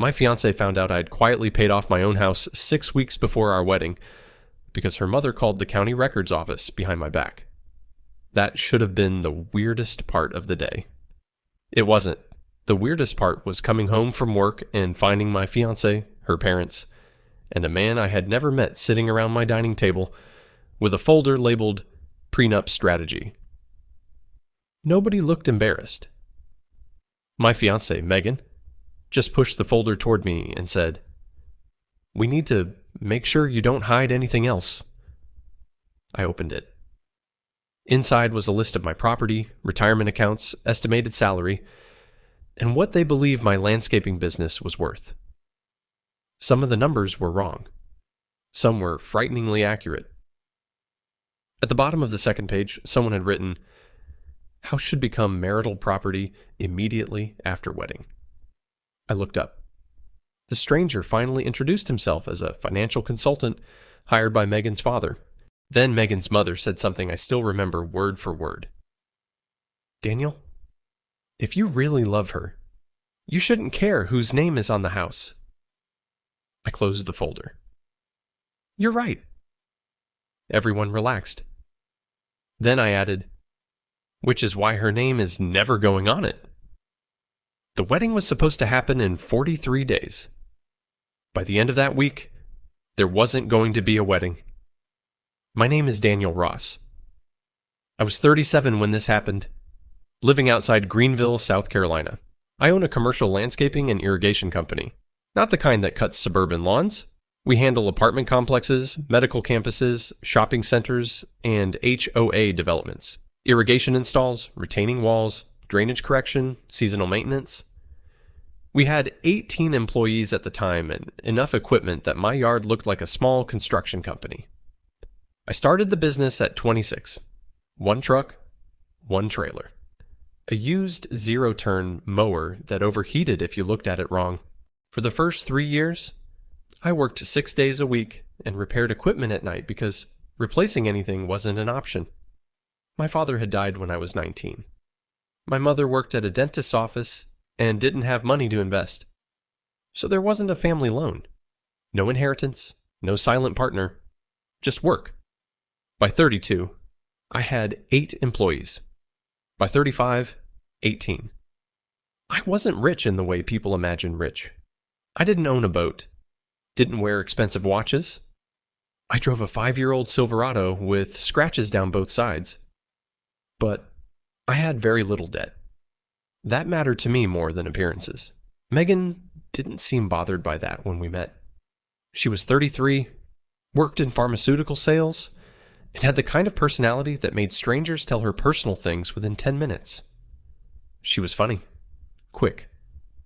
My fiancée found out I'd quietly paid off my own house 6 weeks before our wedding because her mother called the county records office behind my back. That should have been the weirdest part of the day. It wasn't. The weirdest part was coming home from work and finding my fiancée, her parents, and a man I had never met sitting around my dining table with a folder labeled PRENUP STRATEGY. Nobody looked embarrassed. My fiancée, Megan, just pushed the folder toward me and said, "We need to make sure you don't hide anything else." I opened it. Inside was a list of my property, retirement accounts, estimated salary, and what they believed my landscaping business was worth. Some of the numbers were wrong. Some were frighteningly accurate. At the bottom of the second page, someone had written, "House should become marital property immediately after wedding." I looked up. The stranger finally introduced himself as a financial consultant hired by Megan's father. Then Megan's mother said something I still remember word for word. "Daniel, if you really love her, you shouldn't care whose name is on the house." I closed the folder. "You're right." Everyone relaxed. Then I added, "Which is why her name is never going on it." The wedding was supposed to happen in 43 days. By the end of that week, there wasn't going to be a wedding. My name is Daniel Ross. I was 37 when this happened, living outside Greenville, South Carolina. I own a commercial landscaping and irrigation company, not the kind that cuts suburban lawns. We handle apartment complexes, medical campuses, shopping centers, and HOA developments, irrigation installs, retaining walls, drainage correction, seasonal maintenance. We had 18 employees at the time and enough equipment that my yard looked like a small construction company. I started the business at 26. 1 truck, 1 trailer. A used zero-turn mower that overheated if you looked at it wrong. For the first 3 years, I worked 6 days a week and repaired equipment at night because replacing anything wasn't an option. My father had died when I was 19. My mother worked at a dentist's office and didn't have money to invest. So there wasn't a family loan. No inheritance, no silent partner, just work. By 32, I had 8 employees. By 35, 18. I wasn't rich in the way people imagine rich. I didn't own a boat, didn't wear expensive watches. I drove a 5-year-old Silverado with scratches down both sides. But I had very little debt. That mattered to me more than appearances. Megan didn't seem bothered by that when we met. She was 33, worked in pharmaceutical sales, and had the kind of personality that made strangers tell her personal things within 10 minutes. She was funny, quick,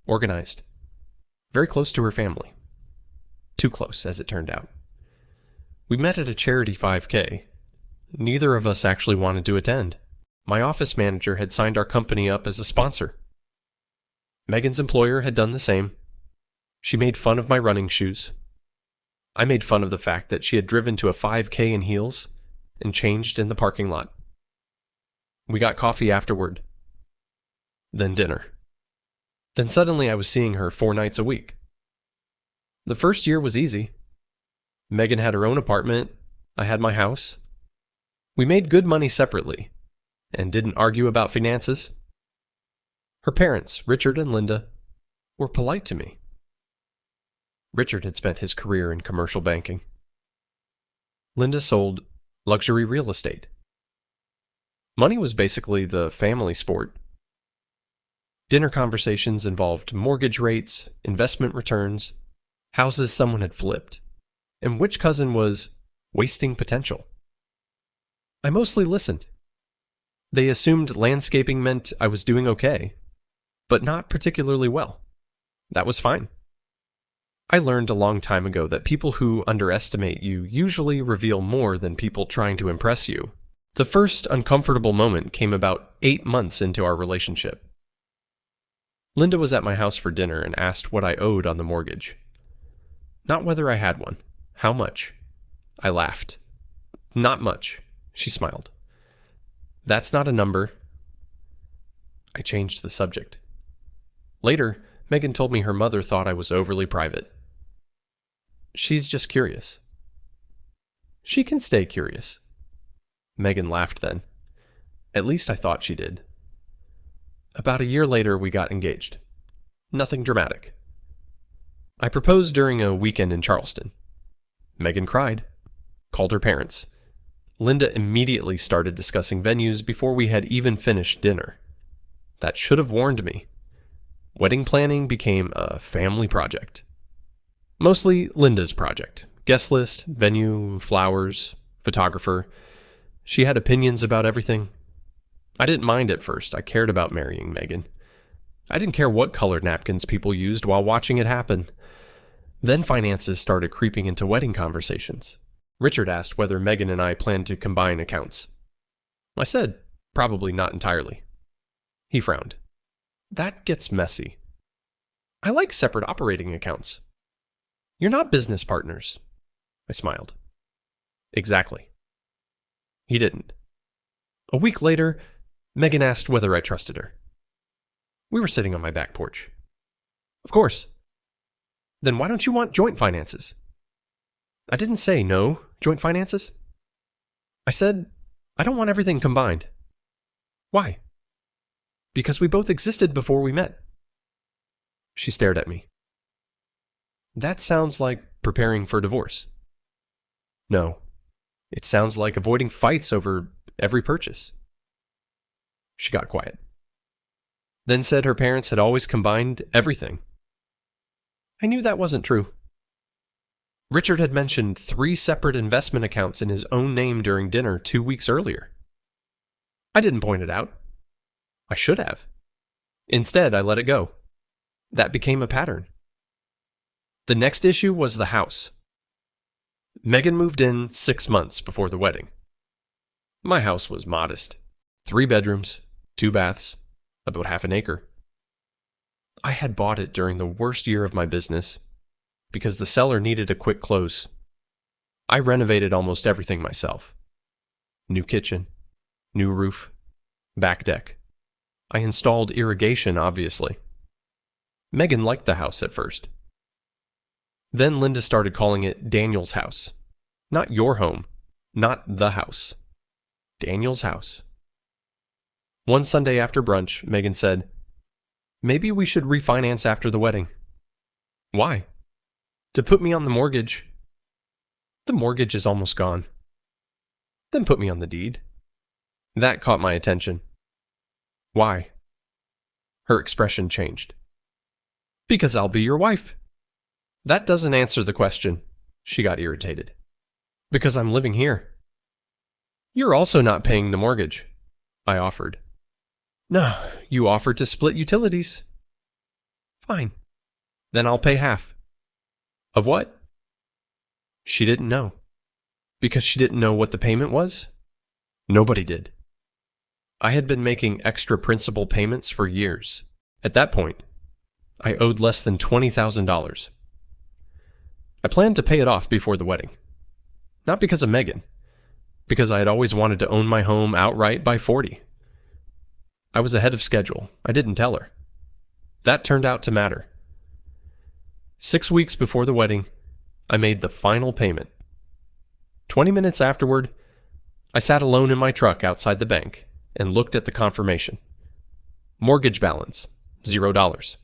organized, very close to her family. Too close, as it turned out. We met at a charity 5K. Neither of us actually wanted to attend. My office manager had signed our company up as a sponsor. Megan's employer had done the same. She made fun of my running shoes. I made fun of the fact that she had driven to a 5K in heels and changed in the parking lot. We got coffee afterward. Then dinner. Then suddenly I was seeing her 4 nights a week. The first year was easy. Megan had her own apartment. I had my house. We made good money separately and didn't argue about finances. Her parents, Richard and Linda, were polite to me. Richard had spent his career in commercial banking. Linda sold luxury real estate. Money was basically the family sport. Dinner conversations involved mortgage rates, investment returns, houses someone had flipped, and which cousin was wasting potential. I mostly listened. They assumed landscaping meant I was doing okay, but not particularly well. That was fine. I learned a long time ago that people who underestimate you usually reveal more than people trying to impress you. The first uncomfortable moment came about 8 months into our relationship. Linda was at my house for dinner and asked what I owed on the mortgage. Not whether I had one. How much? I laughed. Not much, she smiled. That's not a number. I changed the subject. Later, Megan told me her mother thought I was overly private. She's just curious. She can stay curious. Megan laughed then. At least I thought she did. About a year later, we got engaged. Nothing dramatic. I proposed during a weekend in Charleston. Megan cried, called her parents. Linda immediately started discussing venues before we had even finished dinner. That should have warned me. Wedding planning became a family project. Mostly Linda's project. Guest list, venue, flowers, photographer. She had opinions about everything. I didn't mind at first. I cared about marrying Megan. I didn't care what colored napkins people used while watching it happen. Then finances started creeping into wedding conversations. Richard asked whether Megan and I planned to combine accounts. I said, probably not entirely. He frowned. That gets messy. I like separate operating accounts. You're not business partners. I smiled. Exactly. He didn't. A week later, Megan asked whether I trusted her. We were sitting on my back porch. Of course. Then why don't you want joint finances? I didn't say no, joint finances. I said, I don't want everything combined. Why? Because we both existed before we met. She stared at me. That sounds like preparing for divorce. No, it sounds like avoiding fights over every purchase. She got quiet. Then said her parents had always combined everything. I knew that wasn't true. Richard had mentioned 3 separate investment accounts in his own name during dinner 2 weeks earlier. I didn't point it out. I should have. Instead, I let it go. That became a pattern. The next issue was the house. Megan moved in 6 months before the wedding. My house was modest. 3 bedrooms, 2 baths, about half an acre. I had bought it during the worst year of my business because the seller needed a quick close. I renovated almost everything myself. New kitchen, new roof, back deck. I installed irrigation, obviously. Megan liked the house at first. Then Linda started calling it Daniel's house. Not your home, not the house. Daniel's house. One Sunday after brunch, Megan said, "Maybe we should refinance after the wedding." Why? To put me on the mortgage. The mortgage is almost gone. Then put me on the deed. That caught my attention. Why? Her expression changed. Because I'll be your wife. That doesn't answer the question. She got irritated. Because I'm living here. You're also not paying the mortgage, I offered. No, you offered to split utilities. Fine. Then I'll pay half. Of what? She didn't know. Because she didn't know what the payment was? Nobody did. I had been making extra principal payments for years. At that point, I owed less than $20,000. I planned to pay it off before the wedding. Not because of Megan. Because I had always wanted to own my home outright by 40. I was ahead of schedule. I didn't tell her. That turned out to matter. 6 weeks before the wedding, I made the final payment. 20 minutes afterward, I sat alone in my truck outside the bank and looked at the confirmation. Mortgage balance, $0.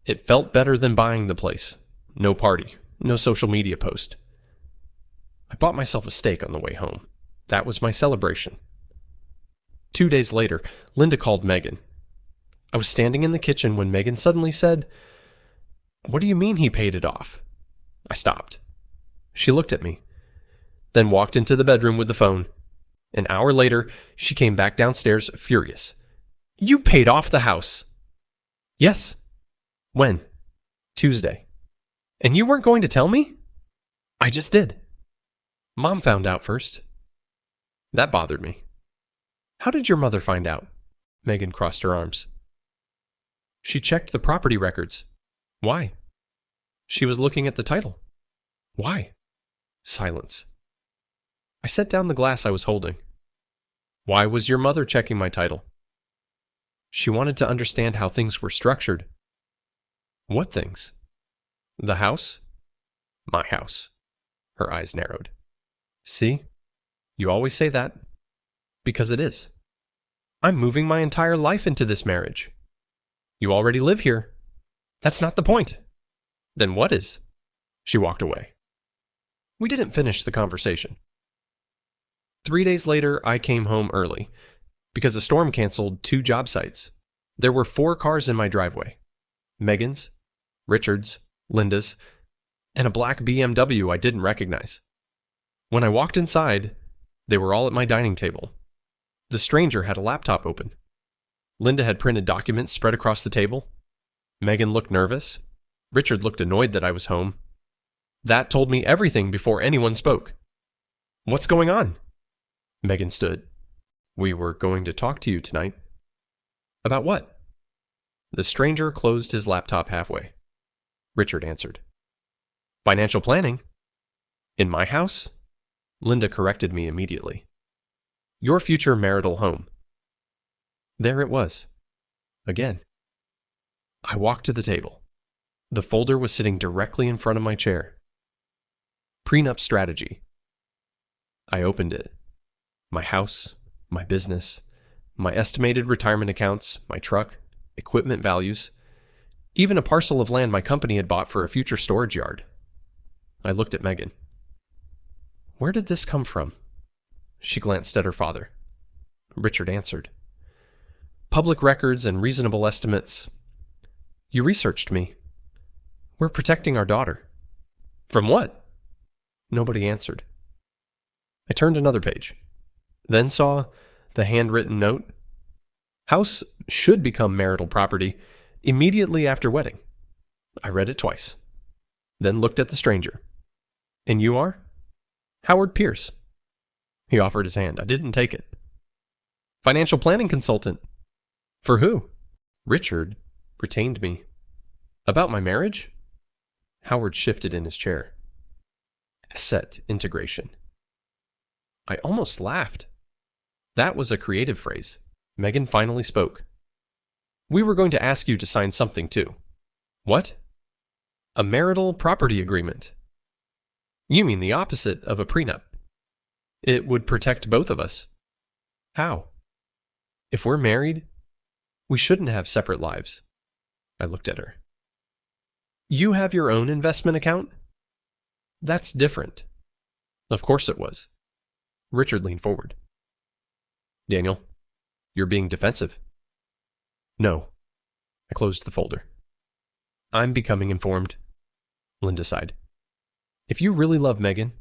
It felt better than buying the place. No party, no social media post. I bought myself a steak on the way home. That was my celebration. 2 days later, Linda called Megan. I was standing in the kitchen when Megan suddenly said, "What do you mean he paid it off?" I stopped. She looked at me, then walked into the bedroom with the phone. An hour later, she came back downstairs furious. "You paid off the house." "Yes." "When?" "Tuesday." "And you weren't going to tell me?" "I just did." "Mom found out first." That bothered me. "How did your mother find out?" Megan crossed her arms. "She checked the property records." "Why?" "She was looking at the title." "Why?" Silence. I set down the glass I was holding. "Why was your mother checking my title?" "She wanted to understand how things were structured." What things? The house? My house. Her eyes narrowed. See? You always say that. Because it is. I'm moving my entire life into this marriage. You already live here. That's not the point. Then what is? She walked away. We didn't finish the conversation. 3 days later, I came home early because a storm canceled 2 job sites. There were 4 cars in my driveway. Megan's, Richard's, Linda's, and a black BMW I didn't recognize. When I walked inside, they were all at my dining table. The stranger had a laptop open. Linda had printed documents spread across the table. Megan looked nervous. Richard looked annoyed that I was home. That told me everything before anyone spoke. What's going on? Megan stood. We were going to talk to you tonight. About what? The stranger closed his laptop halfway. Richard answered. Financial planning. In my house? Linda corrected me immediately. Your future marital home. There it was. Again. I walked to the table. The folder was sitting directly in front of my chair. PRENUP Strategy. I opened it. My house, my business, my estimated retirement accounts, my truck, equipment values, even a parcel of land my company had bought for a future storage yard. I looked at Megan. Where did this come from? She glanced at her father. Richard answered. Public records and reasonable estimates. You researched me. We're protecting our daughter. From what? Nobody answered. I turned another page, then saw the handwritten note. House should become marital property immediately after wedding. I read it twice, then looked at the stranger. And you are? Howard Pierce. He offered his hand. I didn't take it. Financial planning consultant. For who? Richard retained me. About my marriage? Howard shifted in his chair. Asset integration. I almost laughed. That was a creative phrase. Megan finally spoke. We were going to ask you to sign something too. What? A marital property agreement. You mean the opposite of a prenup. It would protect both of us. How? If we're married, we shouldn't have separate lives. I looked at her. You have your own investment account? That's different. Of course it was. Richard leaned forward. Daniel, you're being defensive. No. I closed the folder. I'm becoming informed. Linda sighed. If you really love Megan,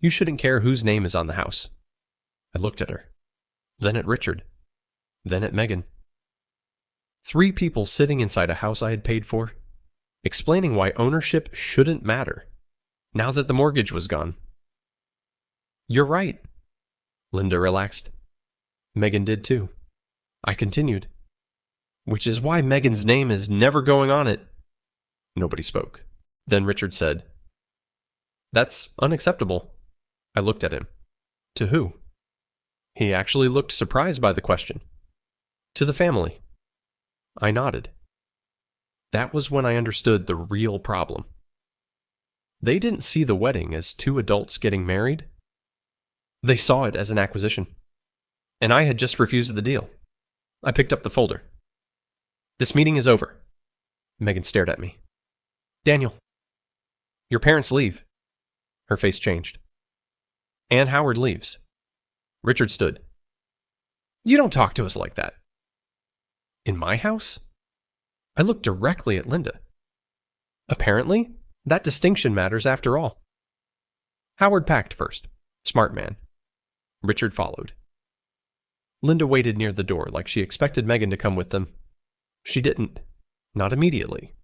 you shouldn't care whose name is on the house. I looked at her, then at Richard, then at Megan. 3 people sitting inside a house I had paid for, explaining why ownership shouldn't matter, now that the mortgage was gone. You're right. Linda relaxed. Megan did too. I continued. Which is why Megan's name is never going on it. Nobody spoke. Then Richard said, That's unacceptable. I looked at him. To who? He actually looked surprised by the question. To the family. I nodded. That was when I understood the real problem. They didn't see the wedding as 2 adults getting married. They saw it as an acquisition. And I had just refused the deal. I picked up the folder. This meeting is over. Megan stared at me. Daniel, your parents leave. Her face changed. And Howard leaves. Richard stood. You don't talk to us like that. In my house? I looked directly at Linda. Apparently, that distinction matters after all. Howard packed first. Smart man. Richard followed. Linda waited near the door like she expected Megan to come with them. She didn't. Not immediately.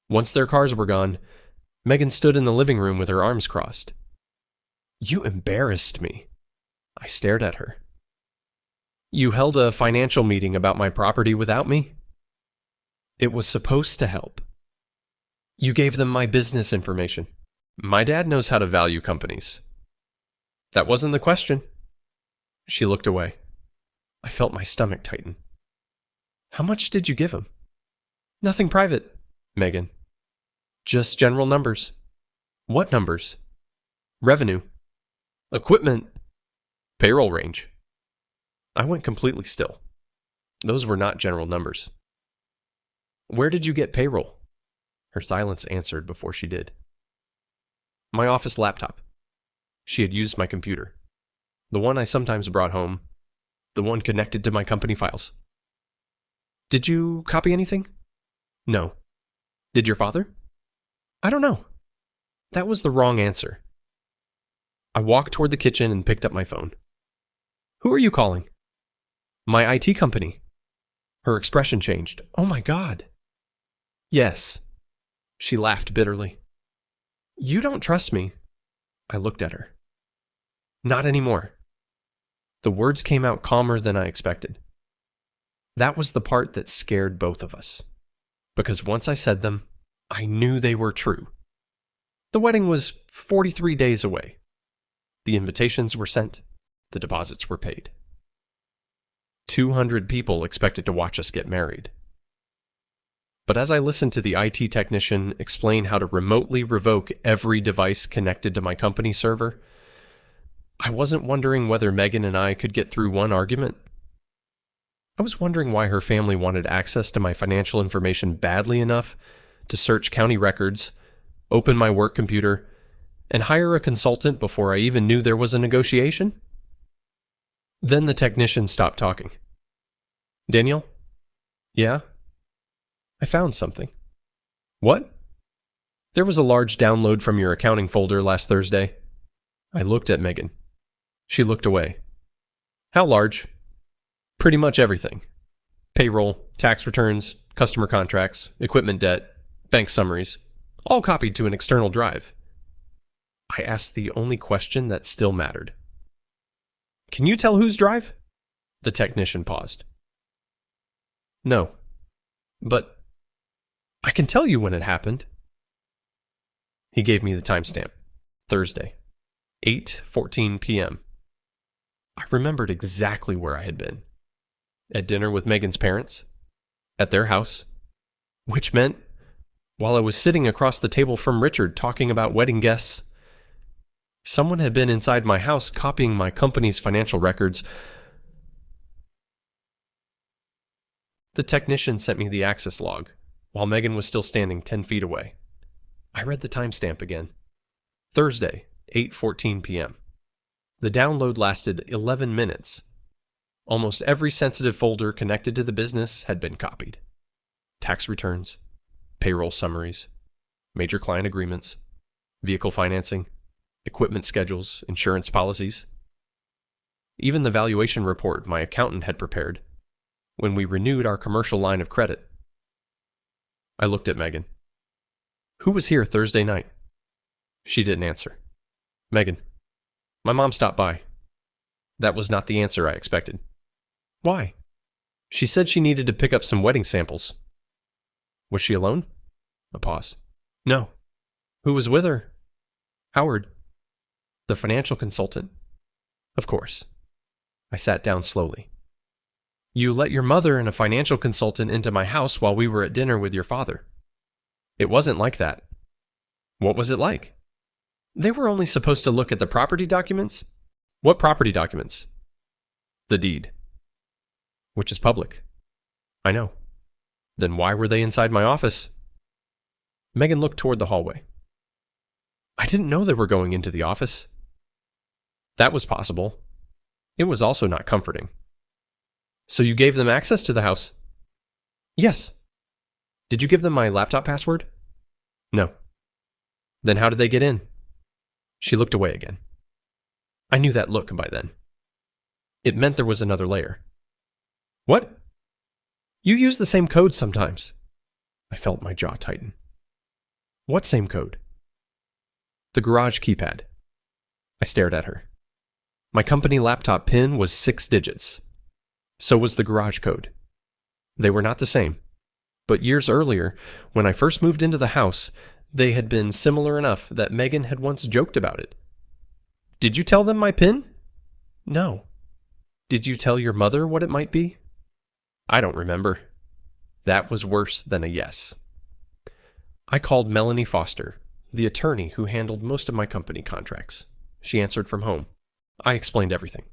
Once their cars were gone, Megan stood in the living room with her arms crossed. You embarrassed me. I stared at her. You held a financial meeting about my property without me? It was supposed to help. You gave them my business information. My dad knows how to value companies. That wasn't the question. She looked away. I felt my stomach tighten. How much did you give him? Nothing private. Megan. Just general numbers. What numbers? Revenue. Equipment. Payroll range. I went completely still. Those were not general numbers. Where did you get payroll? Her silence answered before she did. My office laptop. She had used my computer. The one I sometimes brought home. The one connected to my company files. Did you copy anything? No. Did your father? I don't know. That was the wrong answer. I walked toward the kitchen and picked up my phone. Who are you calling? My IT company. Her expression changed. Oh my God. Yes. She laughed bitterly. You don't trust me. I looked at her. Not anymore. The words came out calmer than I expected. That was the part that scared both of us. Because once I said them, I knew they were true. The wedding was 43 days away. The invitations were sent. The deposits were paid. 200 people expected to watch us get married. But as I listened to the IT technician explain how to remotely revoke every device connected to my company server, I wasn't wondering whether Megan and I could get through one argument. I was wondering why her family wanted access to my financial information badly enough to search county records, open my work computer, and hire a consultant before I even knew there was a negotiation. Then the technician stopped talking. Daniel? Yeah? I found something. What? There was a large download from your accounting folder last Thursday. I looked at Megan. She looked away. How large? Pretty much everything. Payroll, tax returns, customer contracts, equipment debt, bank summaries, all copied to an external drive. I asked the only question that still mattered. Can you tell whose drive? The technician paused. No. But I can tell you when it happened. He gave me the timestamp. Thursday, 8:14 p.m. I remembered exactly where I had been. At dinner with Megan's parents. At their house. Which meant, while I was sitting across the table from Richard talking about wedding guests, someone had been inside my house copying my company's financial records. The technician sent me the access log, while Megan was still standing 10 feet away. I read the timestamp again. Thursday, 8:14 p.m. The download lasted 11 minutes. Almost every sensitive folder connected to the business had been copied. Tax returns, payroll summaries, major client agreements, vehicle financing, equipment schedules, insurance policies. Even the valuation report my accountant had prepared when we renewed our commercial line of credit. I looked at Megan. Who was here Thursday night? She didn't answer. Megan, my mom stopped by. That was not the answer I expected. Why? She said she needed to pick up some wedding samples. Was she alone? A pause. No. Who was with her? Howard. The financial consultant. Of course. I sat down slowly. You let your mother and a financial consultant into my house while we were at dinner with your father. It wasn't like that. What was it like? They were only supposed to look at the property documents. What property documents? The deed. Which is public. I know. Then why were they inside my office? Megan looked toward the hallway. I didn't know they were going into the office. That was possible. It was also not comforting. So you gave them access to the house? Yes. Did you give them my laptop password? No. Then how did they get in? She looked away again. I knew that look by then. It meant there was another layer. What? You use the same code sometimes. I felt my jaw tighten. What same code? The garage keypad. I stared at her. My company laptop PIN was 6 digits. So was the garage code. They were not the same. But years earlier, when I first moved into the house, they had been similar enough that Megan had once joked about it. Did you tell them my PIN? No. Did you tell your mother what it might be? I don't remember. That was worse than a yes. I called Melanie Foster, the attorney who handled most of my company contracts. She answered from home. I explained everything.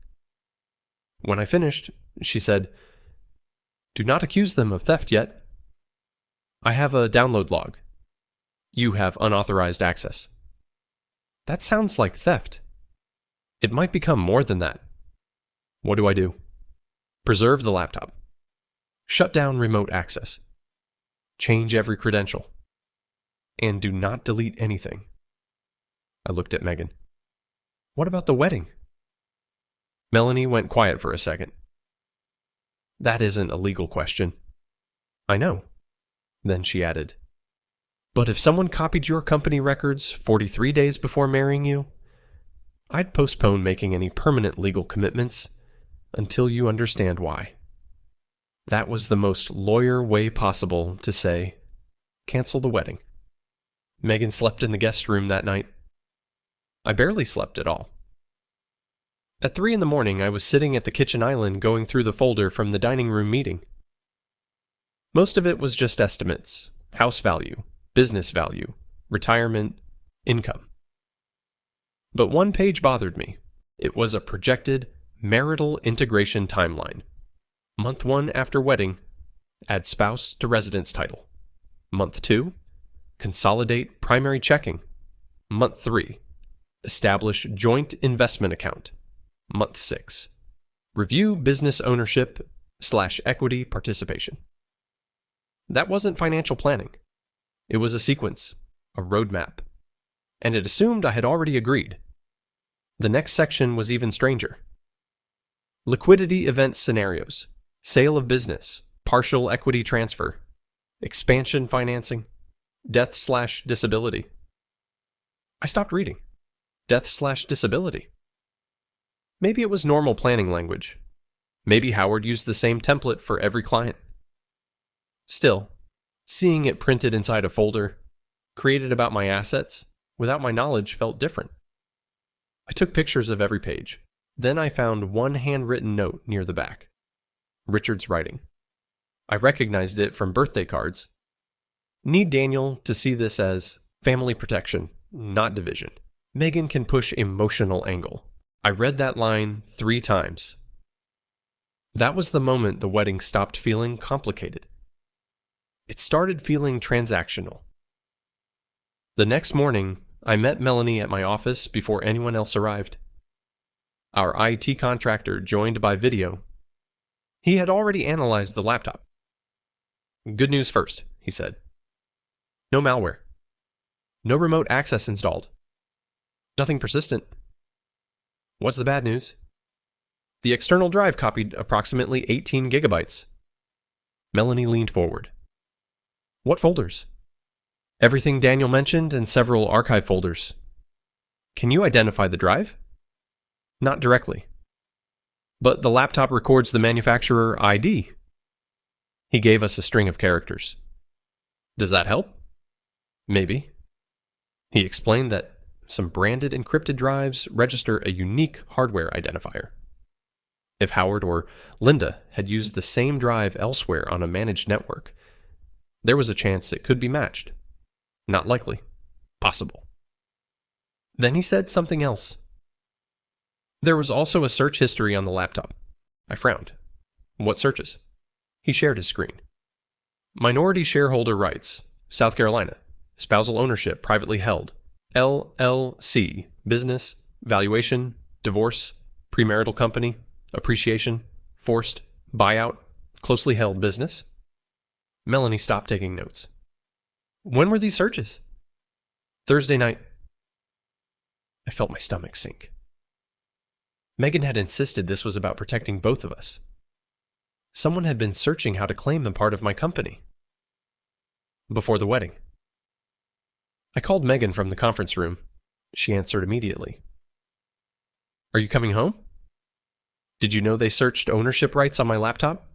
When I finished, she said, "Do not accuse them of theft yet. I have a download log. You have unauthorized access." That sounds like theft. It might become more than that. What do I do? Preserve the laptop. Shut down remote access. Change every credential. And do not delete anything. I looked at Megan. What about the wedding? Melanie went quiet for a second. That isn't a legal question. I know. Then she added, but if someone copied your company records 43 days before marrying you, I'd postpone making any permanent legal commitments until you understand why. That was the most lawyer way possible to say, cancel the wedding. Megan slept in the guest room that night. I barely slept at all. At 3 a.m, I was sitting at the kitchen island going through the folder from the dining room meeting. Most of it was just estimates, house value, business value, retirement, income. But one page bothered me. It was a projected marital integration timeline. Month 1 after wedding, add spouse to residence title. Month 2, consolidate primary checking. Month 3, establish joint investment account. Month 6, review business ownership/equity participation. That wasn't financial planning. It was a sequence, a roadmap, and it assumed I had already agreed. The next section was even stranger. Liquidity event scenarios, sale of business, partial equity transfer, expansion financing, death/disability. I stopped reading. Death/disability. Maybe it was normal planning language. Maybe Howard used the same template for every client. Still, seeing it printed inside a folder, created about my assets, without my knowledge felt different. I took pictures of every page. Then I found one handwritten note near the back. Richard's writing. I recognized it from birthday cards. Need Daniel to see this as family protection, not division. Megan can push emotional angle. I read that line 3 times. That was the moment the wedding stopped feeling complicated. It started feeling transactional. The next morning, I met Melanie at my office before anyone else arrived. Our IT contractor joined by video. He had already analyzed the laptop. Good news first, he said. No malware. No remote access installed. Nothing persistent. What's the bad news? The external drive copied approximately 18 gigabytes. Melanie leaned forward. What folders? Everything Daniel mentioned and several archive folders. Can you identify the drive? Not directly. But the laptop records the manufacturer ID. He gave us a string of characters. Does that help? Maybe. He explained that some branded encrypted drives register a unique hardware identifier. If Howard or Linda had used the same drive elsewhere on a managed network, there was a chance it could be matched. Not likely. Possible. Then he said something else. There was also a search history on the laptop. I frowned. What searches? He shared his screen. Minority shareholder rights, South Carolina. Spousal ownership, privately held. LLC, business, valuation, divorce, premarital company, appreciation, forced, buyout, closely held business. Melanie stopped taking notes. When were these searches? Thursday night. I felt my stomach sink. Megan had insisted this was about protecting both of us. Someone had been searching how to claim them part of my company. Before the wedding. I called Megan from the conference room. She answered immediately. Are you coming home? Did you know they searched ownership rights on my laptop?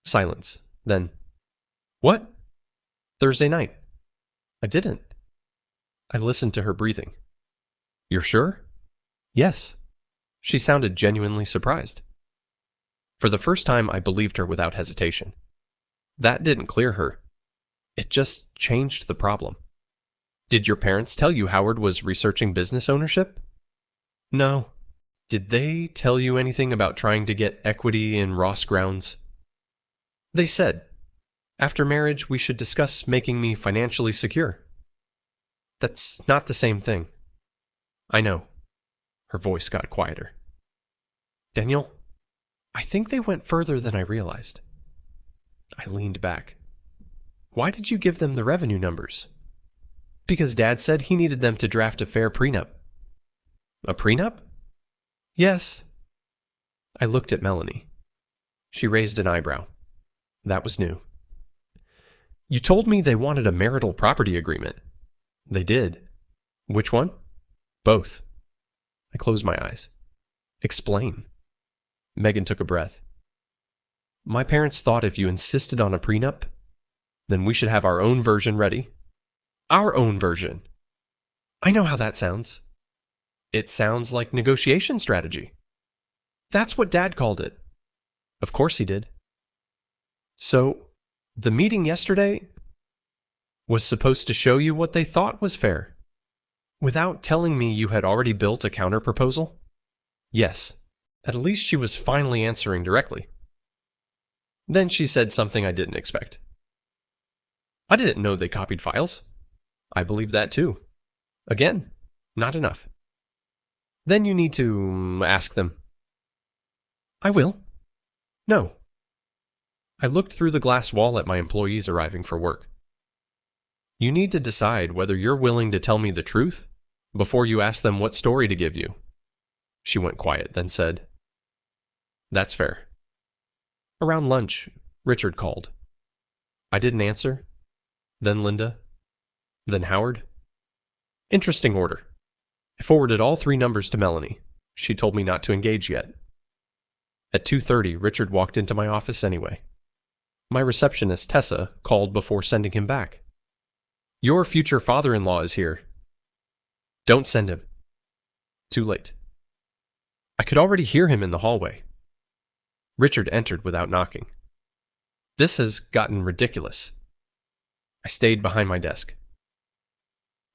Silence. Then, what? Thursday night. I didn't. I listened to her breathing. You're sure? Yes. She sounded genuinely surprised. For the first time, I believed her without hesitation. That didn't clear her. It just changed the problem. Did your parents tell you Howard was researching business ownership? No. Did they tell you anything about trying to get equity in Ross Grounds? They said, after marriage, we should discuss making me financially secure. That's not the same thing. I know. Her voice got quieter. Daniel, I think they went further than I realized. I leaned back. Why did you give them the revenue numbers? Because Dad said he needed them to draft a fair prenup. A prenup? Yes. I looked at Melanie. She raised an eyebrow. That was new. You told me they wanted a marital property agreement. They did. Which one? Both. I closed my eyes. Explain. Megan took a breath. My parents thought if you insisted on a prenup, then we should have our own version ready. Our own version. I know how that sounds. It sounds like negotiation strategy. That's what Dad called it. Of course he did. So, the meeting yesterday was supposed to show you what they thought was fair. Without telling me you had already built a counterproposal? Yes. At least she was finally answering directly. Then she said something I didn't expect. I didn't know they copied files. I believe that too. Again, not enough. Then you need to ask them. I will. No. I looked through the glass wall at my employees arriving for work. You need to decide whether you're willing to tell me the truth before you ask them what story to give you. She went quiet, then said, That's fair. Around lunch, Richard called. I didn't answer. Then Linda. Then Howard. Interesting order. I forwarded all 3 numbers to Melanie. She told me not to engage yet. At 2:30, Richard walked into my office anyway. My receptionist, Tessa, called before sending him back. Your future father-in-law is here. Don't send him. Too late. I could already hear him in the hallway. Richard entered without knocking. This has gotten ridiculous. I stayed behind my desk.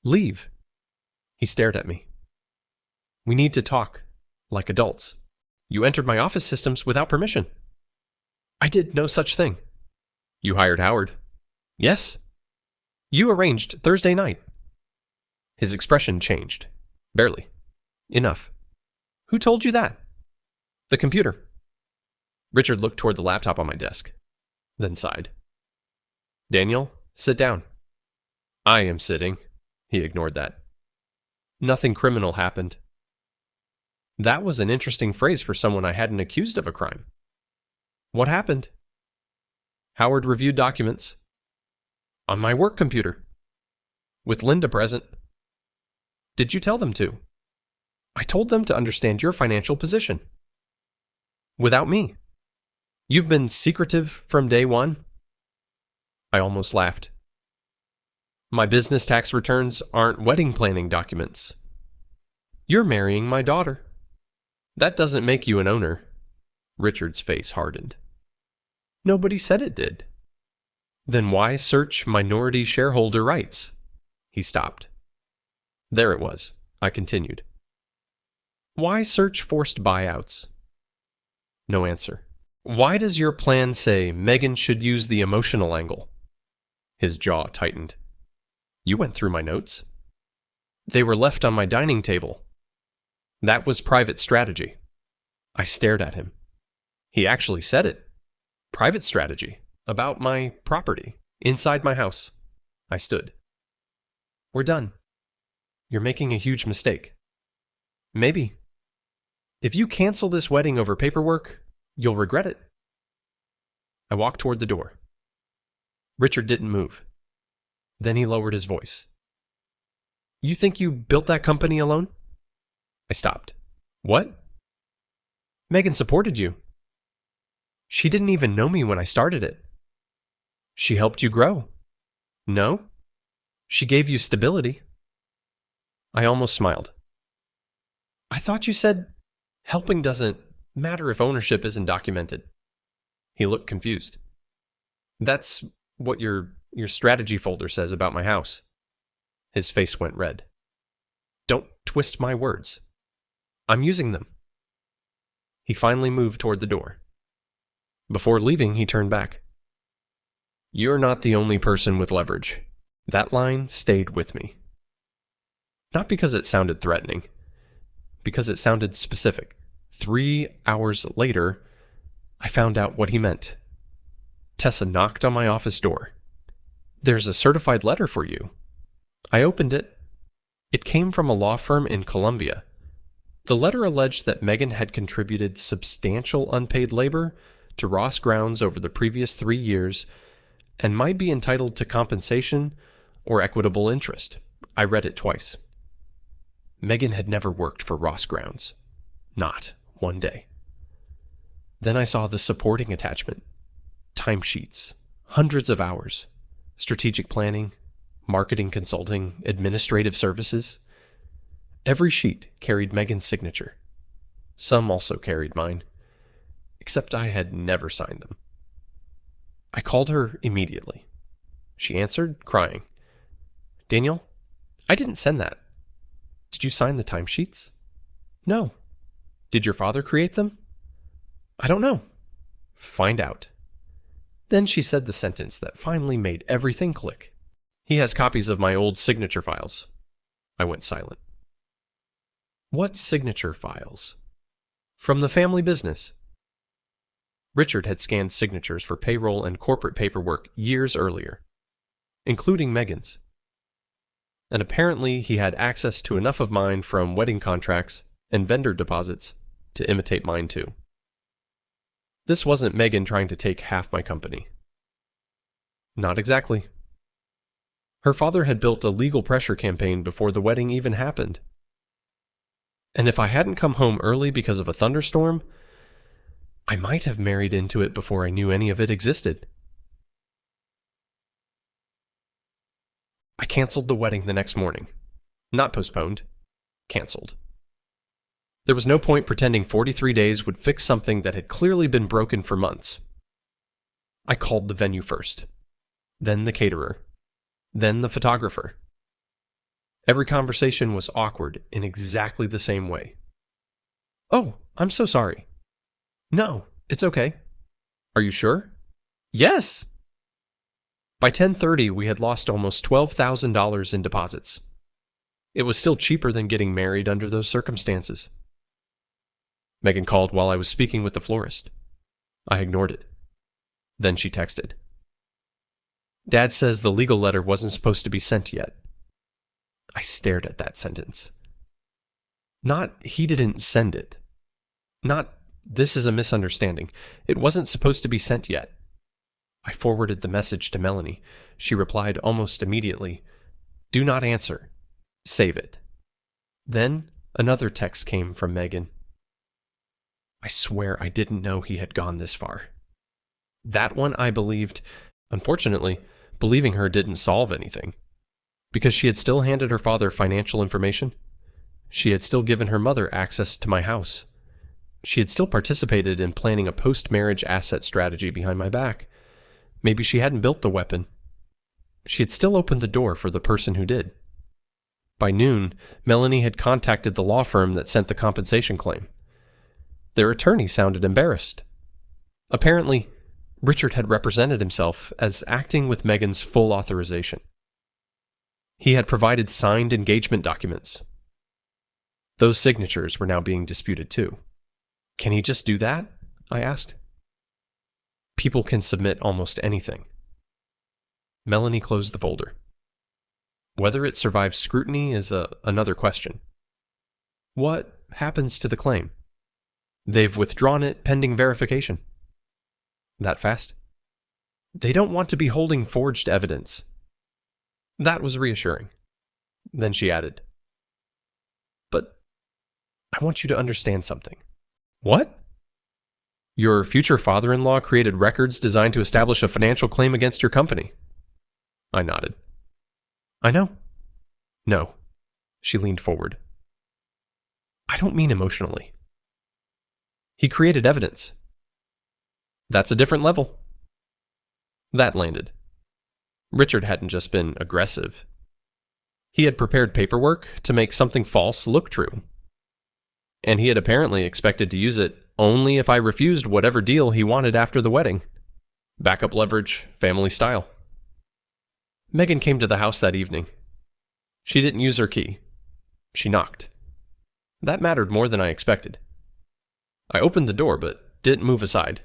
Leave. He stared at me. We need to talk, like adults. You entered my office systems without permission. I did no such thing. You hired Howard. Yes. You arranged Thursday night. His expression changed. Barely. Enough. Who told you that? The computer. Richard looked toward the laptop on my desk, then sighed. Daniel, sit down. I am sitting. He ignored that. Nothing criminal happened. That was an interesting phrase for someone I hadn't accused of a crime. What happened? Howard reviewed documents. On my work computer. With Linda present. Did you tell them to? I told them to understand your financial position. Without me. You've been secretive from day one? I almost laughed. My business tax returns aren't wedding planning documents. You're marrying my daughter. That doesn't make you an owner. Richard's face hardened. Nobody said it did. Then why search minority shareholder rights? He stopped. There it was. I continued. Why search forced buyouts? No answer. Why does your plan say Megan should use the emotional angle? His jaw tightened. You went through my notes. They were left on my dining table. That was private strategy. I stared at him. He actually said it. Private strategy. About my property. Inside my house. I stood. We're done. You're making a huge mistake. Maybe. If you cancel this wedding over paperwork, you'll regret it. I walked toward the door. Richard didn't move. Then he lowered his voice. You think you built that company alone? I stopped. What? Megan supported you. She didn't even know me when I started it. She helped you grow. No? She gave you stability. I almost smiled. I thought you said helping doesn't matter if ownership isn't documented. He looked confused. That's what you're your strategy folder says about my house." His face went red. "Don't twist my words. I'm using them." He finally moved toward the door. Before leaving, he turned back. "You're not the only person with leverage." That line stayed with me. Not because it sounded threatening, because it sounded specific. 3 hours later, I found out what he meant. Tessa knocked on my office door. "There's a certified letter for you." I opened it. It came from a law firm in Colombia. The letter alleged that Megan had contributed substantial unpaid labor to Ross Grounds over the previous 3 years and might be entitled to compensation or equitable interest. I read it twice. Megan had never worked for Ross Grounds. Not one day. Then I saw the supporting attachment. Timesheets, hundreds of hours, strategic planning, marketing consulting, administrative services. Every sheet carried Megan's signature. Some also carried mine, except I had never signed them. I called her immediately. She answered, crying. "Daniel, I didn't send that." "Did you sign the timesheets?" "No." "Did your father create them?" "I don't know." "Find out." Then she said the sentence that finally made everything click. "He has copies of my old signature files." I went silent. What signature files? From the family business. Richard had scanned signatures for payroll and corporate paperwork years earlier, including Megan's. And apparently he had access to enough of mine from wedding contracts and vendor deposits to imitate mine too. This wasn't Megan trying to take half my company. Not exactly. Her father had built a legal pressure campaign before the wedding even happened. And if I hadn't come home early because of a thunderstorm, I might have married into it before I knew any of it existed. I canceled the wedding the next morning. Not postponed. Canceled. There was no point pretending 43 days would fix something that had clearly been broken for months. I called the venue first, then the caterer, then the photographer. Every conversation was awkward in exactly the same way. "Oh, I'm so sorry." "No, it's okay." "Are you sure?" "Yes." By 10:30, we had lost almost $12,000 in deposits. It was still cheaper than getting married under those circumstances. Megan called while I was speaking with the florist. I ignored it. Then she texted. "Dad says the legal letter wasn't supposed to be sent yet." I stared at that sentence. Not he didn't send it. Not this is a misunderstanding. It wasn't supposed to be sent yet. I forwarded the message to Melanie. She replied almost immediately, "Do not answer. Save it." Then another text came from Megan. I swear I didn't know he had gone this far. That one I believed. Unfortunately, believing her didn't solve anything. Because she had still handed her father financial information. She had still given her mother access to my house. She had still participated in planning a post-marriage asset strategy behind my back. Maybe she hadn't built the weapon. She had still opened the door for the person who did. By noon, Melanie had contacted the law firm that sent the compensation claim. Their attorney sounded embarrassed. Apparently, Richard had represented himself as acting with Megan's full authorization. He had provided signed engagement documents. Those signatures were now being disputed too. Can he just do that? I asked. People can submit almost anything. Melanie closed the folder. Whether it survives scrutiny is another question. What happens to the claim? They've withdrawn it pending verification. That fast? They don't want to be holding forged evidence. That was reassuring. Then she added, "But I want you to understand something." What? Your future father-in-law created records designed to establish a financial claim against your company. I nodded. I know. No. She leaned forward. I don't mean emotionally. He created evidence. That's a different level. That landed. Richard hadn't just been aggressive. He had prepared paperwork to make something false look true. And he had apparently expected to use it only if I refused whatever deal he wanted after the wedding. Backup leverage, family style. Megan came to the house that evening. She didn't use her key. She knocked. That mattered more than I expected. I opened the door, but didn't move aside.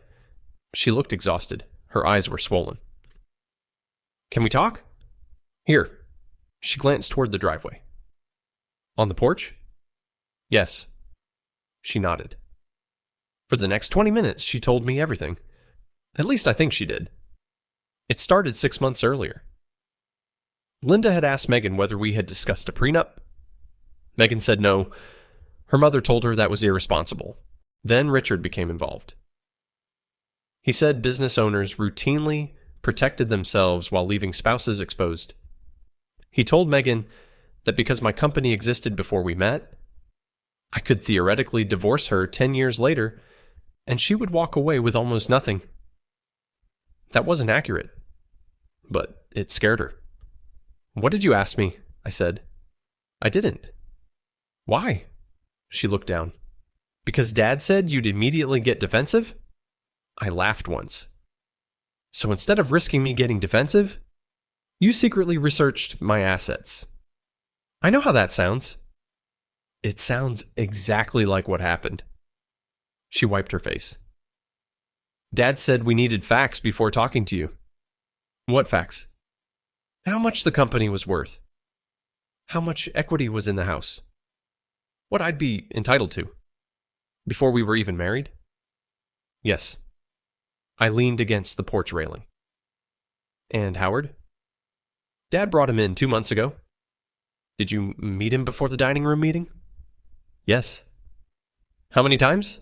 She looked exhausted. Her eyes were swollen. "Can we talk?" "Here." She glanced toward the driveway. "On the porch?" "Yes." She nodded. For the next 20 minutes, she told me everything. At least I think she did. It started 6 months earlier. Linda had asked Megan whether we had discussed a prenup. Megan said no. Her mother told her that was irresponsible. Then Richard became involved. He said business owners routinely protected themselves while leaving spouses exposed. He told Megan that because my company existed before we met, I could theoretically divorce her 10 years later, and she would walk away with almost nothing. That wasn't accurate, but it scared her. "What did you ask me?" I said. "I didn't." "Why?" She looked down. "Because Dad said you'd immediately get defensive?" I laughed once. "So instead of risking me getting defensive, you secretly researched my assets." "I know how that sounds." "It sounds exactly like what happened." She wiped her face. "Dad said we needed facts before talking to you." "What facts?" "How much the company was worth. How much equity was in the house. What I'd be entitled to. Before we were even married?" "Yes." I leaned against the porch railing. "And Howard?" "Dad brought him in 2 months ago." "Did you meet him before the dining room meeting?" "Yes." "How many times?"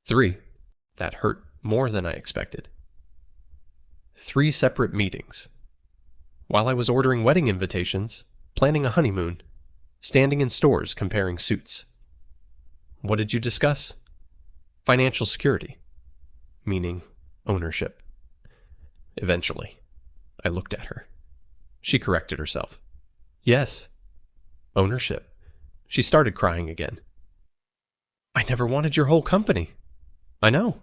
3. That hurt more than I expected. 3 separate meetings. While I was ordering wedding invitations, planning a honeymoon, standing in stores comparing suits. "What did you discuss?" "Financial security." Meaning ownership. Eventually, I looked at her. She corrected herself. "Yes, ownership." She started crying again. "I never wanted your whole company." "I know.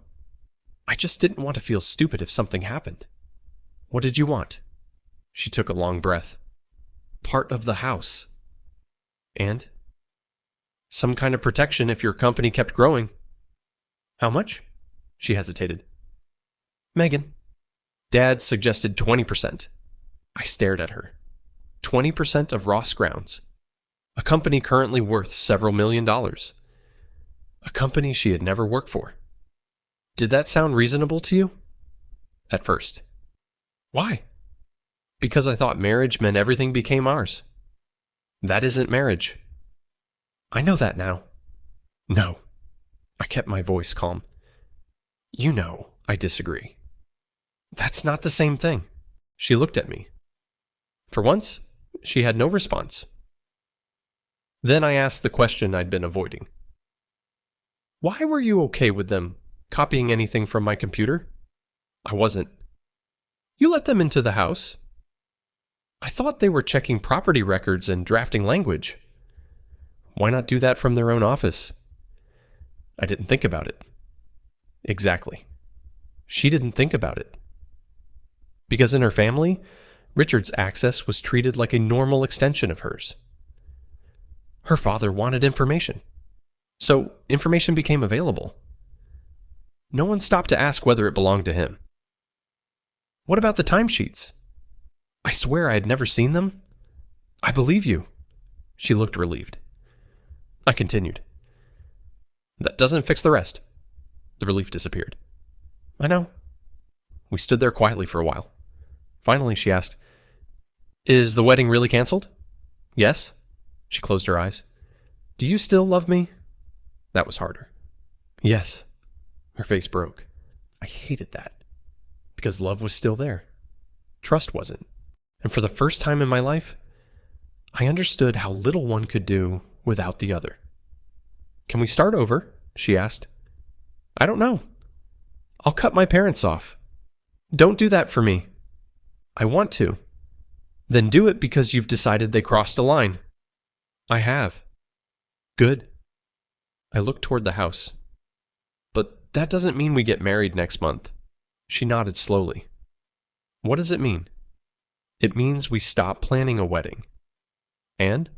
I just didn't want to feel stupid if something happened." "What did you want?" She took a long breath. "Part of the house." "And?" "Some kind of protection if your company kept growing." "How much?" She hesitated. "Megan." Dad suggested 20%. I stared at her. 20% of Ross Grounds. A company currently worth several $1,000,000. A company she had never worked for. Did that sound reasonable to you? At first. Why? Because I thought marriage meant everything became ours. That isn't marriage. I know that now. No. I kept my voice calm. You know, I disagree. That's not the same thing. She looked at me. For once, she had no response. Then I asked the question I'd been avoiding. Why were you okay with them copying anything from my computer? I wasn't. You let them into the house. I thought they were checking property records and drafting language. Why not do that from their own office? I didn't think about it. Exactly. She didn't think about it. Because in her family, Richard's access was treated like a normal extension of hers. Her father wanted information, so information became available. No one stopped to ask whether it belonged to him. What about the timesheets? I swear I had never seen them. I believe you. She looked relieved. I continued. That doesn't fix the rest. The relief disappeared. I know. We stood there quietly for a while. Finally, she asked, Is the wedding really canceled? Yes. She closed her eyes. Do you still love me? That was harder. Yes. Her face broke. I hated that. Because love was still there. Trust wasn't. And for the first time in my life, I understood how little one could do without the other. Can we start over? She asked. I don't know. I'll cut my parents off. Don't do that for me. I want to. Then do it because you've decided they crossed a line. I have. Good. I looked toward the house. But that doesn't mean we get married next month. She nodded slowly. What does it mean? It means we stop planning a wedding. And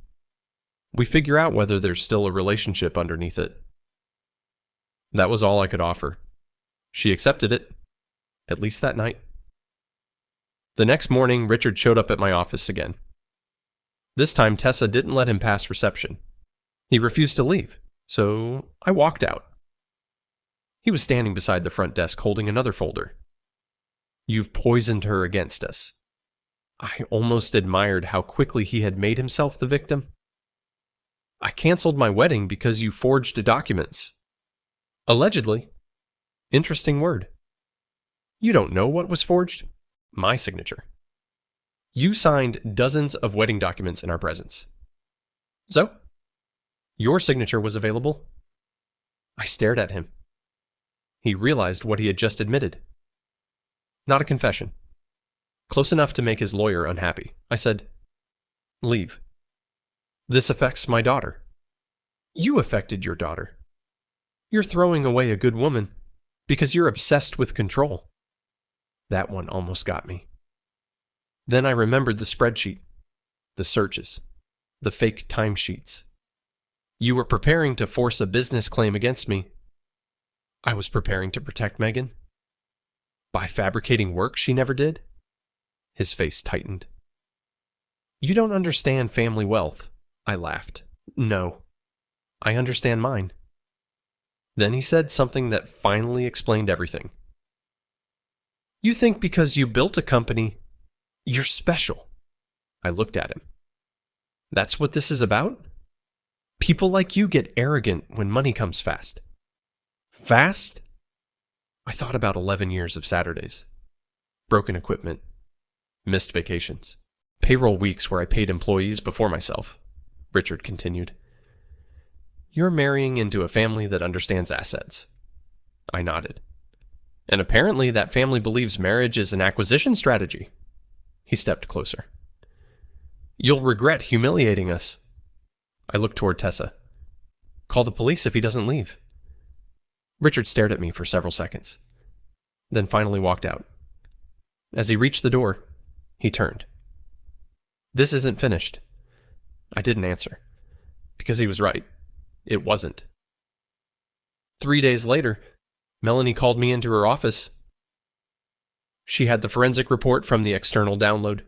we figure out whether there's still a relationship underneath it. That was all I could offer. She accepted it, at least that night. The next morning, Richard showed up at my office again. This time, Tessa didn't let him pass reception. He refused to leave, so I walked out. He was standing beside the front desk holding another folder. You've poisoned her against us. I almost admired how quickly he had made himself the victim. I canceled my wedding because you forged documents. Allegedly. Interesting word. You don't know what was forged? My signature. You signed dozens of wedding documents in our presence. So? Your signature was available? I stared at him. He realized what he had just admitted. Not a confession. Close enough to make his lawyer unhappy. I said, leave. This affects my daughter. You affected your daughter. You're throwing away a good woman because you're obsessed with control. That one almost got me. Then I remembered the spreadsheet, the searches, the fake timesheets. You were preparing to force a business claim against me. I was preparing to protect Megan. By fabricating work she never did? His face tightened. You don't understand family wealth, I laughed. No, I understand mine. Then he said something that finally explained everything. You think because you built a company, you're special. I looked at him. That's what this is about? People like you get arrogant when money comes fast. Fast? I thought about 11 years of Saturdays. Broken equipment. Missed vacations. Payroll weeks where I paid employees before myself. Richard continued. You're marrying into a family that understands assets. I nodded. And apparently that family believes marriage is an acquisition strategy. He stepped closer. You'll regret humiliating us. I looked toward Tessa. Call the police if he doesn't leave. Richard stared at me for several seconds, then finally walked out. As he reached the door, he turned. This isn't finished. I didn't answer, because he was right. It wasn't. 3 days later, Melanie called me into her office. She had the forensic report from the external download.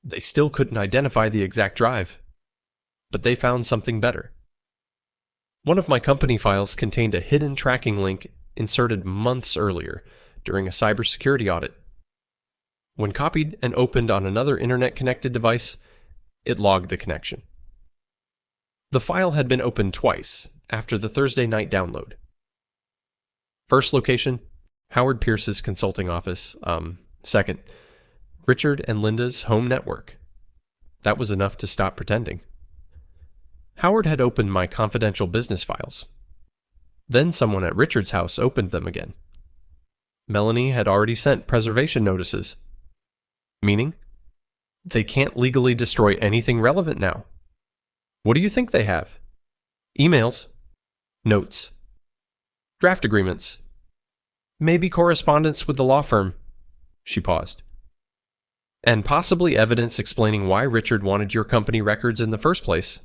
They still couldn't identify the exact drive, but they found something better. One of my company files contained a hidden tracking link inserted months earlier during a cybersecurity audit. When copied and opened on another internet-connected device, it logged the connection. The file had been opened twice after the Thursday night download. First location, Howard Pierce's consulting office. Second, Richard and Linda's home network. That was enough to stop pretending. Howard had opened my confidential business files. Then someone at Richard's house opened them again. Melanie had already sent preservation notices. Meaning, they can't legally destroy anything relevant now. What do you think they have? Emails, notes, draft agreements, maybe correspondence with the law firm. She paused. And possibly evidence explaining why Richard wanted your company records in the first place.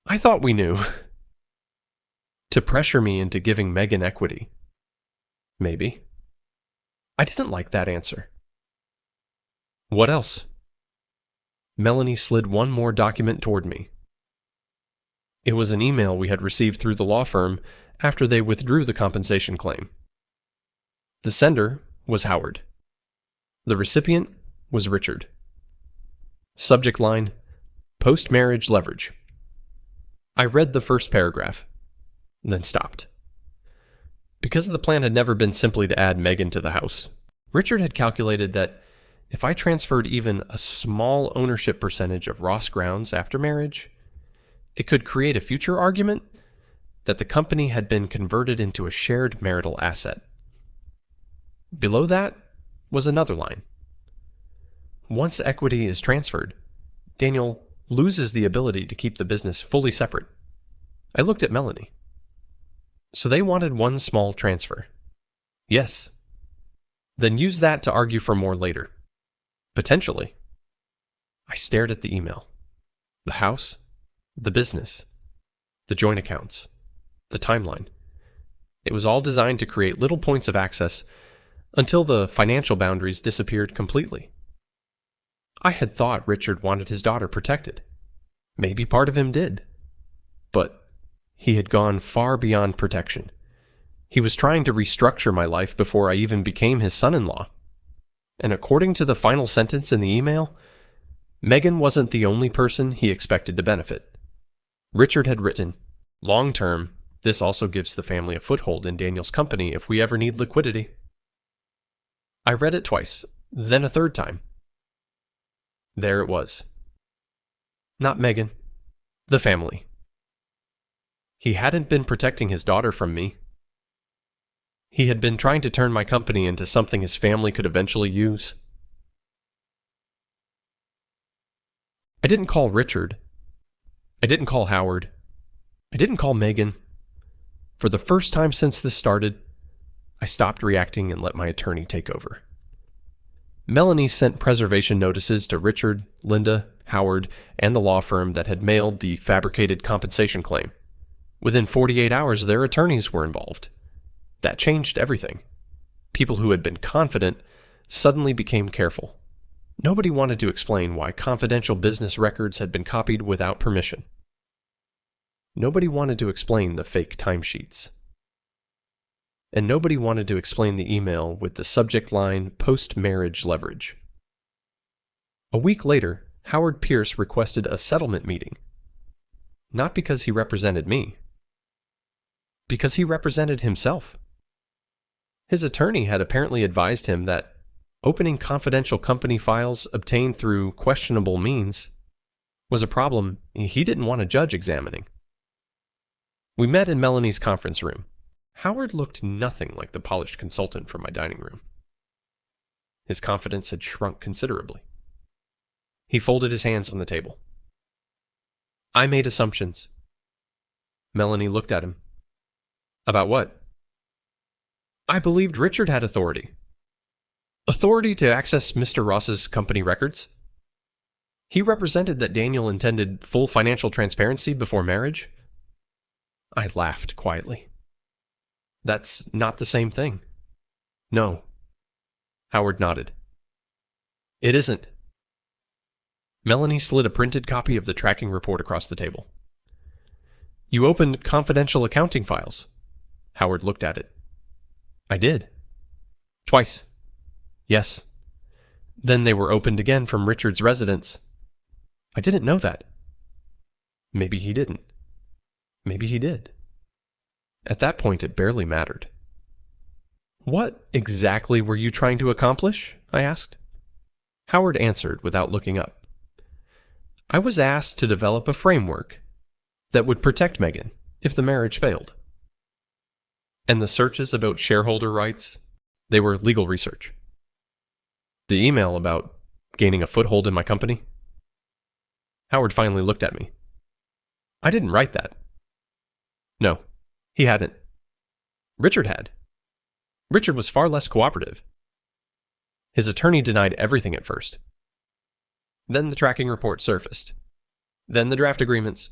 I thought we knew. To pressure me into giving Megan equity. Maybe. I didn't like that answer. What else? Melanie slid one more document toward me. It was an email we had received through the law firm after they withdrew the compensation claim. The sender was Howard. The recipient was Richard. Subject line, post-marriage leverage. I read the first paragraph, then stopped. Because the plan had never been simply to add Megan to the house, Richard had calculated that if I transferred even a small ownership percentage of Ross Grounds after marriage, it could create a future argument that the company had been converted into a shared marital asset. Below that was another line. Once equity is transferred, Daniel loses the ability to keep the business fully separate. I looked at Melanie. So they wanted one small transfer. Yes. Then use that to argue for more later. Potentially. I stared at the email. The house, the business, the joint accounts, the timeline. It was all designed to create little points of access until the financial boundaries disappeared completely. I had thought Richard wanted his daughter protected. Maybe part of him did. But he had gone far beyond protection. He was trying to restructure my life before I even became his son-in-law. And according to the final sentence in the email, Megan wasn't the only person he expected to benefit. Richard had written, "Long-term, this also gives the family a foothold in Daniel's company if we ever need liquidity." I read it twice, then a third time. There it was. Not Megan. The family. He hadn't been protecting his daughter from me. He had been trying to turn my company into something his family could eventually use. I didn't call Richard. I didn't call Howard. I didn't call Megan. For the first time since this started, I stopped reacting and let my attorney take over. Melanie sent preservation notices to Richard, Linda, Howard, and the law firm that had mailed the fabricated compensation claim. Within 48 hours, their attorneys were involved. That changed everything. People who had been confident suddenly became careful. Nobody wanted to explain why confidential business records had been copied without permission. Nobody wanted to explain the fake timesheets. And nobody wanted to explain the email with the subject line post-marriage leverage. A week later, Howard Pierce requested a settlement meeting. Not because he represented me. Because he represented himself. His attorney had apparently advised him that opening confidential company files obtained through questionable means was a problem he didn't want a judge examining. We met in Melanie's conference room. Howard looked nothing like the polished consultant from my dining room. His confidence had shrunk considerably. He folded his hands on the table. I made assumptions. Melanie looked at him. About what? I believed Richard had authority. Authority to access Mr. Ross's company records? He represented that Daniel intended full financial transparency before marriage? I laughed quietly. That's not the same thing. No. Howard nodded. It isn't. Melanie slid a printed copy of the tracking report across the table. You opened confidential accounting files. Howard looked at it. I did. Twice. Yes. Then they were opened again from Richard's residence. I didn't know that. Maybe he didn't. Maybe he did. At that point, it barely mattered. What exactly were you trying to accomplish? I asked. Howard answered without looking up. I was asked to develop a framework that would protect Megan if the marriage failed. And the searches about shareholder rights, they were legal research. The email about gaining a foothold in my company? Howard finally looked at me. I didn't write that. No, he hadn't. Richard had. Richard was far less cooperative. His attorney denied everything at first. Then the tracking report surfaced. Then the draft agreements.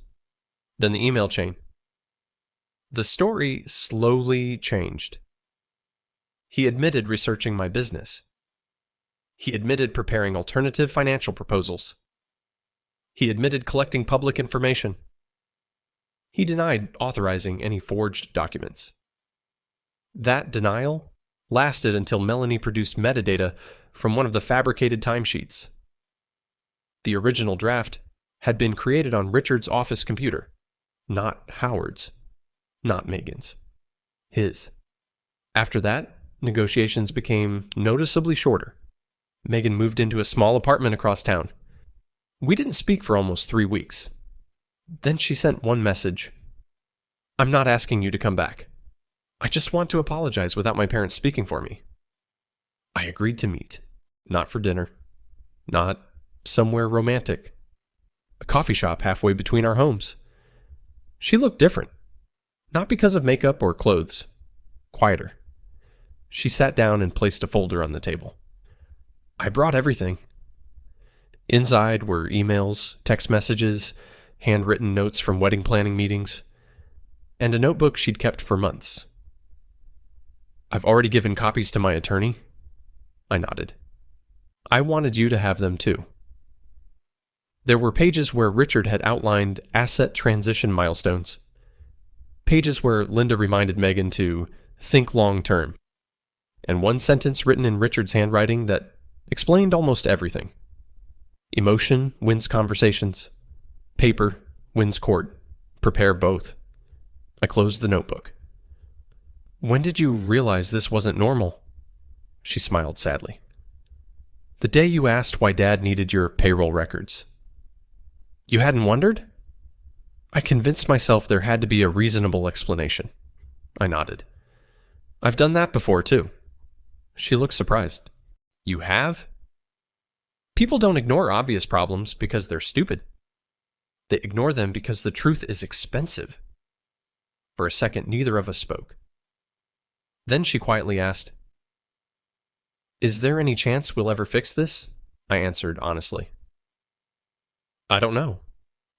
Then the email chain. The story slowly changed. He admitted researching my business. He admitted preparing alternative financial proposals. He admitted collecting public information. He denied authorizing any forged documents. That denial lasted until Melanie produced metadata from one of the fabricated timesheets. The original draft had been created on Richard's office computer, not Howard's, not Megan's, his. After that, negotiations became noticeably shorter. Megan moved into a small apartment across town. We didn't speak for almost 3 weeks. Then she sent one message. I'm not asking you to come back. I just want to apologize without my parents speaking for me. I agreed to meet, not for dinner, not somewhere romantic. A coffee shop halfway between our homes. She looked different, not because of makeup or clothes, quieter. She sat down and placed a folder on the table. I brought everything. Inside were emails, text messages, handwritten notes from wedding planning meetings, and a notebook she'd kept for months. I've already given copies to my attorney. I nodded. I wanted you to have them too. There were pages where Richard had outlined asset transition milestones. Pages where Linda reminded Megan to think long term. And one sentence written in Richard's handwriting that explained almost everything. Emotion wins conversations. Paper wins court. Prepare both. I closed the notebook. When did you realize this wasn't normal? She smiled sadly. The day you asked why Dad needed your payroll records. You hadn't wondered? I convinced myself there had to be a reasonable explanation. I nodded. I've done that before, too. She looked surprised. You have? People don't ignore obvious problems because they're stupid. They ignore them because the truth is expensive. For a second, neither of us spoke. Then she quietly asked, Is there any chance we'll ever fix this? I answered honestly. I don't know.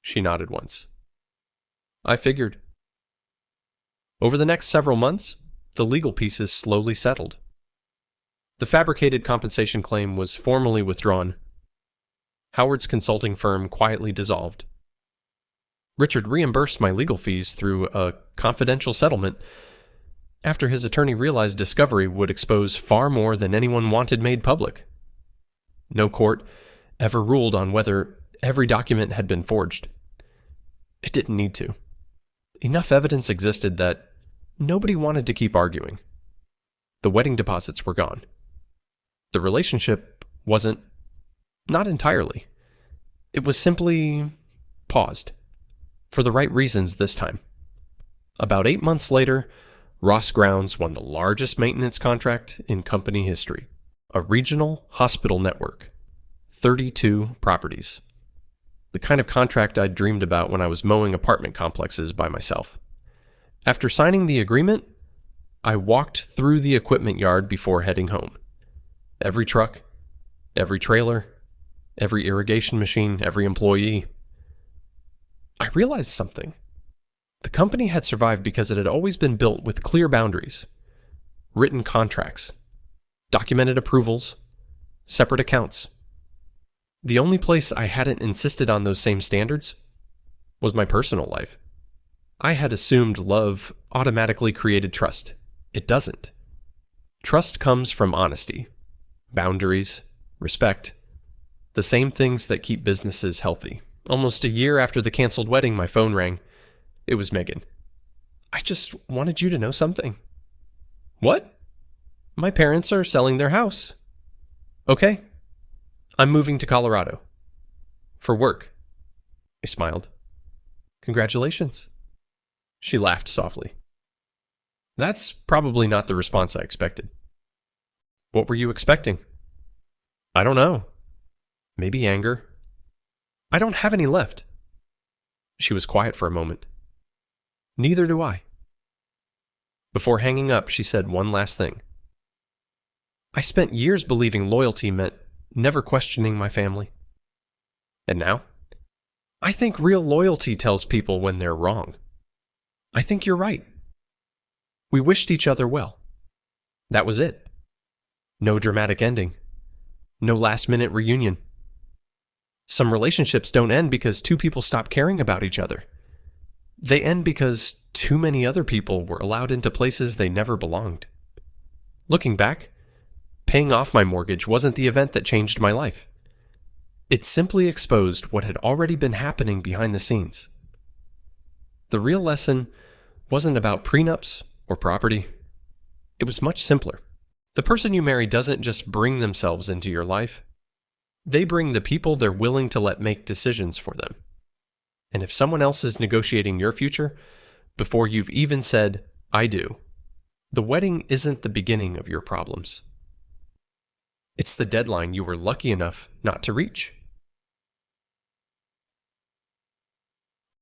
She nodded once. I figured. Over the next several months, the legal pieces slowly settled. The fabricated compensation claim was formally withdrawn. Howard's consulting firm quietly dissolved. Richard reimbursed my legal fees through a confidential settlement after his attorney realized discovery would expose far more than anyone wanted made public. No court ever ruled on whether every document had been forged. It didn't need to. Enough evidence existed that nobody wanted to keep arguing. The wedding deposits were gone. The relationship wasn't, not entirely. It was simply paused. For the right reasons this time. About 8 months later, Ross Grounds won the largest maintenance contract in company history. A regional hospital network. 32 properties. The kind of contract I'd dreamed about when I was mowing apartment complexes by myself. After signing the agreement, I walked through the equipment yard before heading home. Every truck, every trailer, every irrigation machine, every employee. I realized something. The company had survived because it had always been built with clear boundaries, written contracts, documented approvals, separate accounts. The only place I hadn't insisted on those same standards was my personal life. I had assumed love automatically created trust. It doesn't. Trust comes from honesty, boundaries, respect, the same things that keep businesses healthy. Almost a year after the canceled wedding, my phone rang. It was Megan. I just wanted you to know something. What? My parents are selling their house. Okay. I'm moving to Colorado. For work. I smiled. Congratulations. She laughed softly. That's probably not the response I expected. What were you expecting? I don't know. Maybe anger. I don't have any left. She was quiet for a moment. Neither do I. Before hanging up, she said one last thing. I spent years believing loyalty meant never questioning my family. And now? I think real loyalty tells people when they're wrong. I think you're right. We wished each other well. That was it. No dramatic ending. No last-minute reunion. Some relationships don't end because two people stop caring about each other. They end because too many other people were allowed into places they never belonged. Looking back, paying off my mortgage wasn't the event that changed my life. It simply exposed what had already been happening behind the scenes. The real lesson wasn't about prenups or property. It was much simpler. The person you marry doesn't just bring themselves into your life. They bring the people they're willing to let make decisions for them. And if someone else is negotiating your future, before you've even said, I do, the wedding isn't the beginning of your problems. It's the deadline you were lucky enough not to reach.